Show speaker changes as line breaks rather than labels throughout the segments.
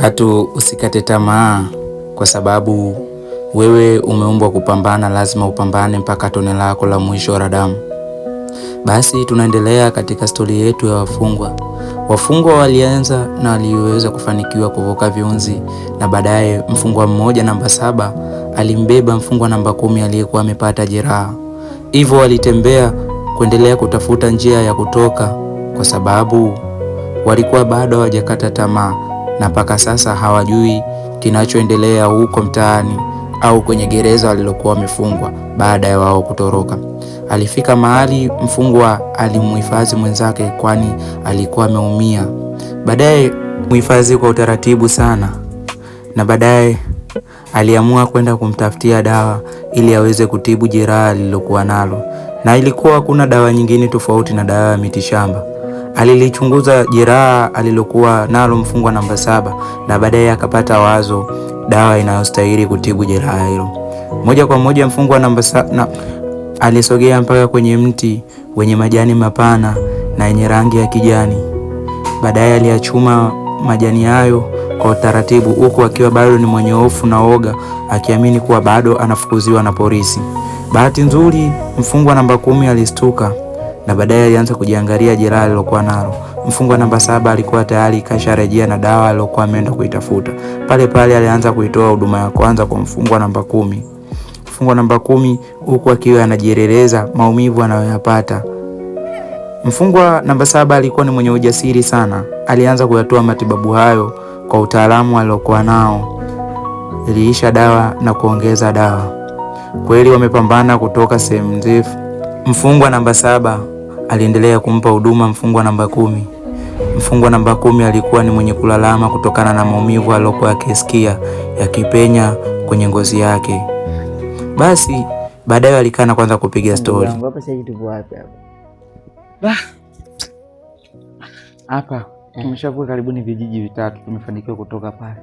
Katu usikate tamaa, kwa sababu wewe umeumbwa kupambana. Lazima upambane mpaka tone lako la mwisho la damu. Basi tunaendelea katika stori yetu ya wafungwa. Wafungwa walianza na waliweza kufanikiwa kuvuka viunzi, na baadaye mfungwa mmoja namba 7 alimbeba mfungwa namba 10 aliyekuwa amepata jeraha. Hivyo walitembea kuendelea kutafuta njia ya kutoka, kwa sababu walikuwa bado hawajakata tamaa, na mpaka sasa hawajui kinachoendelea huko mtaani au kwenye gereza walilokuwa wamefungwa baada ya wao kutoroka. Alifika mahali mfungwa alimhifadhi mwenzake, kwani alikuwa ameumia. Baadaye mhifadhi kwa utaratibu sana, na baadaye aliamua kwenda kumtafutia dawa ili aweze kutibu jeraha lililokuwa nalo, na ilikuwa hakuna dawa nyingine tofauti na dawa ya mitishamba. Alilichunguza jeraha alilokuwa nalo mfungwa namba 7, na baadaye akapata wazo dawa inayostahili kutibu jeraha hilo. Moja kwa moja mfungwa namba 7 alisogea mpaka kwenye mti wenye majani mapana na yenye rangi ya kijani. Baadaye aliyachuma majani hayo kwa utaratibu, huku akiwa bado ni mwenye hofu na woga, akiamini kuwa bado anafukuziwa na polisi. Bahati nzuri mfungwa namba 10 alistuka, na baadaye alianza kujiangalia jeraha alilokuwa nalo. Mfungwa namba 7 alikuwa tayari kasharejea na dawa aliyokuwa ameenda kuitafuta. Pale pale alianza kuitoa huduma ya kwanza kwa mfungwa namba 10. Mfungwa namba 10 huku akiwa anajieleza maumivu anayoyapata. Mfungwa namba 7 alikuwa ni mwenye ujasiri sana. Alianza kuyatoa matibabu hayo kwa utaalamu aliokuwa nao. Iliisha dawa na kuongeza dawa. Kweli wamepambana kutoka sehemu ndefu. Mfungwa namba 7 aliendelea kumpa huduma mfungwa namba 10. Mfungwa namba 10 alikuwa ni mwenye kulalama kutokana na maumivu aliyokuwa akisikia yakipenya kwenye ngozi yake. Basi baadaye alikana kwanza kupiga story.
Hapa sasa tupo wapi hapa?
Hapa tumeshavuka karibuni vijiji vitatu, tumefanikiwa kutoka pale.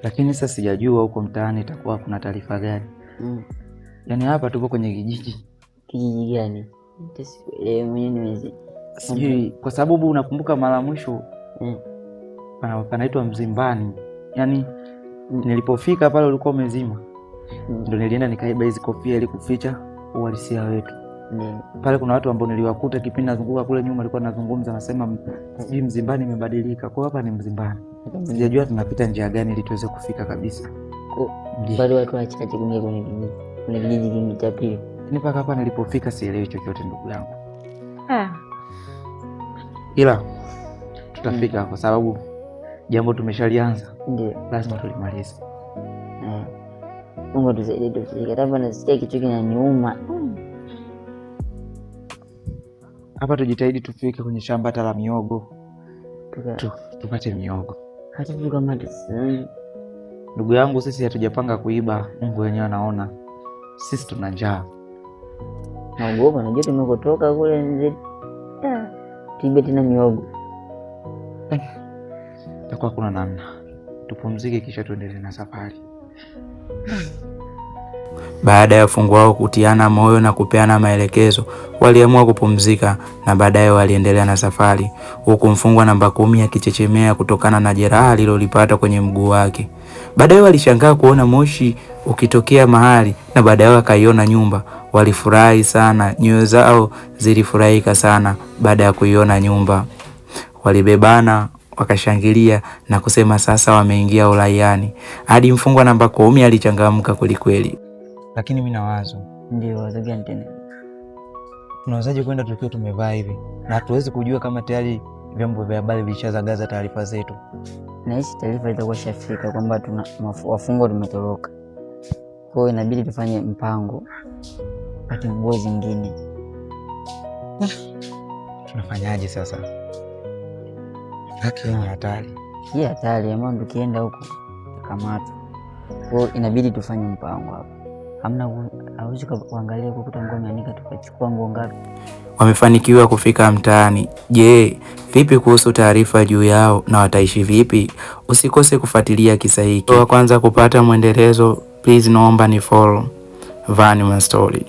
Lakini sasa sijajua huko mtaani itakuwa kuna taarifa gani. Yaani hapa tupo kwenye kijiji.
Kijiji gani? Mwenyewe
sijui, kwa sababu unakumbuka mara mwisho panaitwa Mzimbani. Yaani nilipofika pale ulikuwa umezima. Ndio nilienda nikaiba hizi kofia ili kuficha uhalisia wetu. Pale kuna watu ambao niliwakuta kipindi nazunguka kule nyuma, alikuwa anazungumza nasema sijui Mzimbani imebadilika. Kwa hapa ni Mzimbani. Sijajua tunapita njia gani ili tuweze kufika kabisa.
Bado watu wachache kwenye kijiji. Kuna kijiji kingi cha pili.
Mpaka hapa nilipofika sielewi chochote ndugu yangu. Ila tutafika kwa sababu jambo tumeshalianza.
Ndio.
Lazima tulimalize.
Mungu tusaidie tufike. Hapa nasikia kichwa kinaniuma.
Hapa tujitahidi tufike kwenye shamba hata la miogo. Tupate miogo.
Hata kama
ndugu yangu, sisi hatujapanga kuiba. Mungu wenyewe anaona. Sisi tuna njaa.
Naogopa, najua tumekotoka kule nje. Tibe tena miogo.
Itakuwa kuna namna. Tupumzike kisha tuendelee na safari. Baada ya wafungwa wao kutiana moyo na kupeana maelekezo, waliamua kupumzika na baadaye waliendelea na safari, huku mfungwa namba 10 akichechemea kutokana na jeraha alilolipata kwenye mguu wake. Baadaye walishangaa kuona moshi ukitokea mahali, na baadaye wakaiona nyumba. Walifurahi sana, nyoyo zao zilifurahika sana baada ya kuiona nyumba. Walibebana, wakashangilia na kusema sasa wameingia uraiani. Hadi mfungwa namba 10 alichangamka kweli. Lakini mimi na wazo.
Ndio, wazo gani tena?
Tunawezaje kwenda tukiwa tumevaa hivi? Na hatuwezi kujua kama tayari vyombo vya habari vilishazagaza taarifa zetu.
Na hizi taarifa itakuwa shafika kwamba tuna wafungwa tumetoroka. Kwa hiyo inabidi tufanye mpango. Pate nguo zingine.
Tunafanyaje sasa? Haki ni hatari.
Hii hatari ambayo tukienda huko tukamatwa. Kwa hiyo inabidi tufanye mpango hapa. Hamna hauwezi kuangalia kukuta nguo imeanika tukachukua nguo ngapi. Wamefanikiwa kufika mtaani. Je, vipi kuhusu taarifa juu yao na wataishi vipi? Usikose kufuatilia kisa hiki. Kwa kwanza kupata mwendelezo, please naomba ni follow Vanny Story.